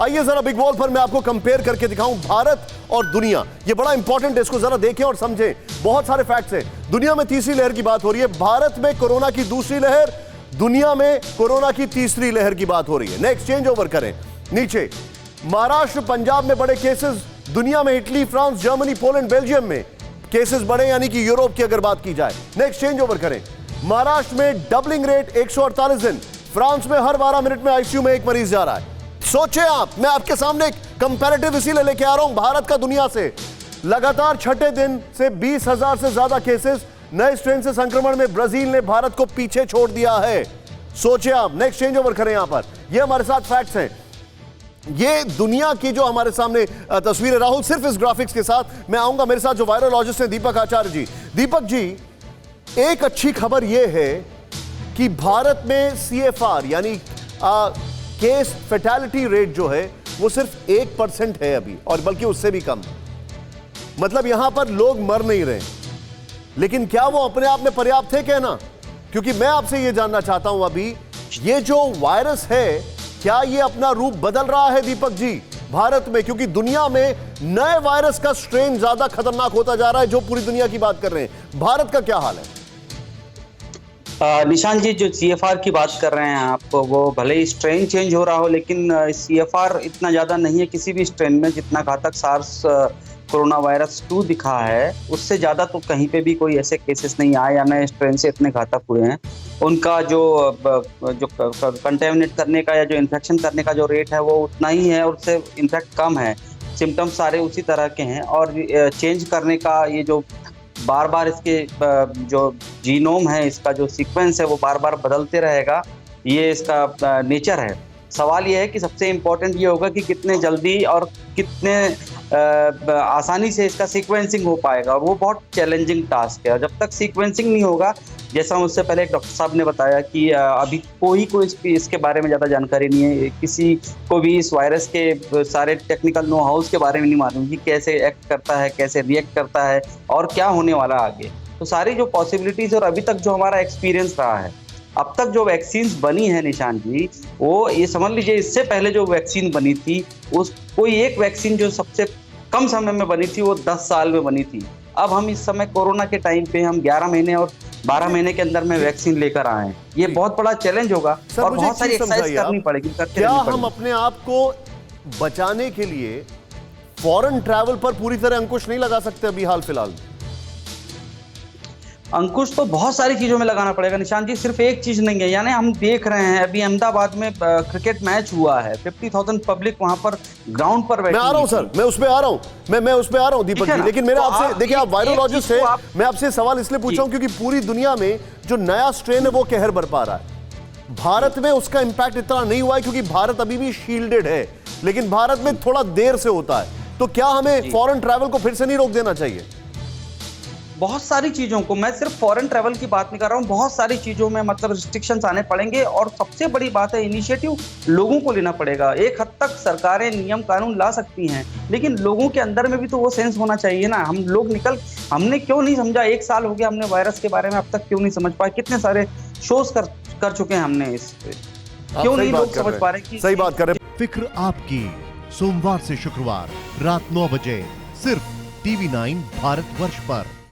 आइए जरा big wall पर मैं आपको कंपेयर करके दिखाऊं भारत और दुनिया। ये बड़ा इंपॉर्टेंट है, इसको जरा देखें और समझें। बहुत सारे फैक्ट्स हैं। दुनिया में तीसरी लहर की बात हो रही है, भारत में कोरोना की दूसरी लहर, दुनिया में कोरोना की तीसरी लहर की बात हो रही है। नेक्स्ट चेंज ओवर करें नीचे। महाराष्ट्र पंजाब में बड़े केसेस, दुनिया में Italy, France, Germany, Poland, Belgium में केसेस बढ़े, यानी कि यूरोप की अगर बात की जाए। नेक्स्ट चेंज ओवर करें। महाराष्ट्र में डबलिंग रेट 148 दिन, फ्रांस में हर 12 मिनट में आईसीयू में एक मरीज जा रहा है। सोचे आप, मैं आपके सामने एक कंपैरेटिव इसीलिए लेके आ रहा हूं भारत का दुनिया से। लगातार छठे दिन से 20,000 से ज्यादा केसेस, नए स्ट्रेन से संक्रमण में ब्राजील ने भारत को पीछे छोड़ दिया है। सोचे आप। नेक्स्ट चेंज ओवर करें। यहां पर ये हमारे साथ फैक्ट्स हैं, ये दुनिया की जो हमारे सामने तस्वीर है। राहुल, सिर्फ इस ग्राफिक्स के साथ मैं आऊंगा। मेरे साथ जो वायरोलॉजिस्ट हैं दीपक आचार्य जी। दीपक जी, एक अच्छी खबर यह है कि भारत में CFR यानी केस फैटेलिटी रेट जो है वो सिर्फ 1% है अभी, और बल्कि उससे भी कम। मतलब यहां पर लोग मर नहीं रहे, लेकिन क्या वो अपने आप में पर्याप्त है कहना? क्योंकि मैं आपसे ये जानना चाहता हूं अभी, ये जो वायरस है क्या ये अपना रूप बदल रहा है दीपक जी भारत में? क्योंकि दुनिया में नए वायरस का स्ट्रेन ज्यादा खतरनाक होता जा रहा है, जो पूरी दुनिया की बात कर रहे हैं। भारत का क्या हाल है? निशान जी, जो CFR की बात कर रहे हैं आप, वो भले ही स्ट्रेन चेंज हो रहा हो, लेकिन CFR इतना ज़्यादा नहीं है किसी भी स्ट्रेन में जितना घातक सार्स कोरोना वायरस 2 दिखा है। उससे ज़्यादा तो कहीं पे भी कोई ऐसे केसेस नहीं आए या नए स्ट्रेन से इतने घातक हुए हैं। उनका जो कंटेमिनेट करने का या जो इन्फेक्शन करने का जो रेट है वो उतना ही है, और उससे इनफैक्ट कम है। सिम्टम्स सारे उसी तरह के हैं, और चेंज करने का ये जो बार बार इसके जो जीनोम है, इसका जो सीक्वेंस है वो बार बार बदलते रहेगा, ये इसका नेचर है। सवाल ये है कि सबसे इम्पोर्टेंट ये होगा कि कितने जल्दी और कितने आसानी से इसका सीक्वेंसिंग हो पाएगा, और वो बहुत चैलेंजिंग टास्क है। जब तक सीक्वेंसिंग नहीं होगा, जैसा मुझसे पहले एक डॉक्टर साहब ने बताया कि अभी कोई इसके बारे में ज़्यादा जानकारी नहीं है, किसी को भी इस वायरस के सारे टेक्निकल नो हाउस के बारे में नहीं मालूम कि कैसे एक्ट करता है, कैसे रिएक्ट करता है, और क्या होने वाला आगे। तो सारी जो पॉसिबिलिटीज़ और अभी तक जो हमारा एक्सपीरियंस रहा है, अब तक जो वैक्सीन्स बनी है निशान जी, वो ये समझ लीजिए इससे पहले जो वैक्सीन बनी थी, उस कोई एक वैक्सीन जो सबसे कम समय में बनी थी वो 10 साल में बनी थी। अब हम इस समय कोरोना के टाइम पे हम 11 महीने और 12 महीने के अंदर में वैक्सीन लेकर आए हैं। ये बहुत बड़ा चैलेंज होगा और बहुत सारी एक्सरसाइज करनी पड़ेगी। क्या हम अपने आप को बचाने के लिए फॉरेन ट्रैवल पर पूरी तरह अंकुश नहीं लगा सकते अभी हाल फिलहाल? अंकुश तो बहुत सारी चीजों में लगाना पड़ेगा निशान जी, सिर्फ एक चीज नहीं है। यानी हम देख रहे हैं अभी अहमदाबाद में क्रिकेट मैच हुआ है, 50,000 पब्लिक वहां पर ग्राउंड पर बैठी। मैं आ रहा हूं सर, मैं उस पे आ रहा हूं, मैं उस पे आ रहा हूं दीपक जी। लेकिन मेरा आपसे, देखिए आप वायरोलॉजिस्ट हैं, मैं आपसे सवाल इसलिए पूछा हूं क्योंकि पूरी दुनिया में जो नया स्ट्रेन है वो कहर बरपा रहा है। भारत में उसका इंपैक्ट इतना नहीं हुआ है क्योंकि भारत अभी भी शील्डेड है, लेकिन भारत में थोड़ा देर से होता है। तो क्या हमें फॉरेन ट्रैवल को फिर से नहीं रोक देना चाहिए? बहुत सारी चीज़ों को, मैं सिर्फ फॉरेन ट्रैवल की बात नहीं कर रहा हूँ, बहुत सारी चीज़ों में मतलब रिस्ट्रिक्शंस आने पड़ेंगे। और सबसे बड़ी बात है, इनिशिएटिव लोगों को लेना पड़ेगा। एक हद तक सरकारें नियम कानून ला सकती हैं, लेकिन लोगों के अंदर में भी तो वो सेंस होना चाहिए ना। हमने क्यों नहीं समझा? 1 साल हो गया, हमने वायरस के बारे में अब तक क्यों नहीं समझ पाए? कितने सारे शोज कर चुके हैं हमने, इस क्यों नहीं लोग समझ पा रहे? सही बात कर रहे। फिक्र आपकी, सोमवार से शुक्रवार रात 9 बजे सिर्फ TV9 भारतवर्ष पर।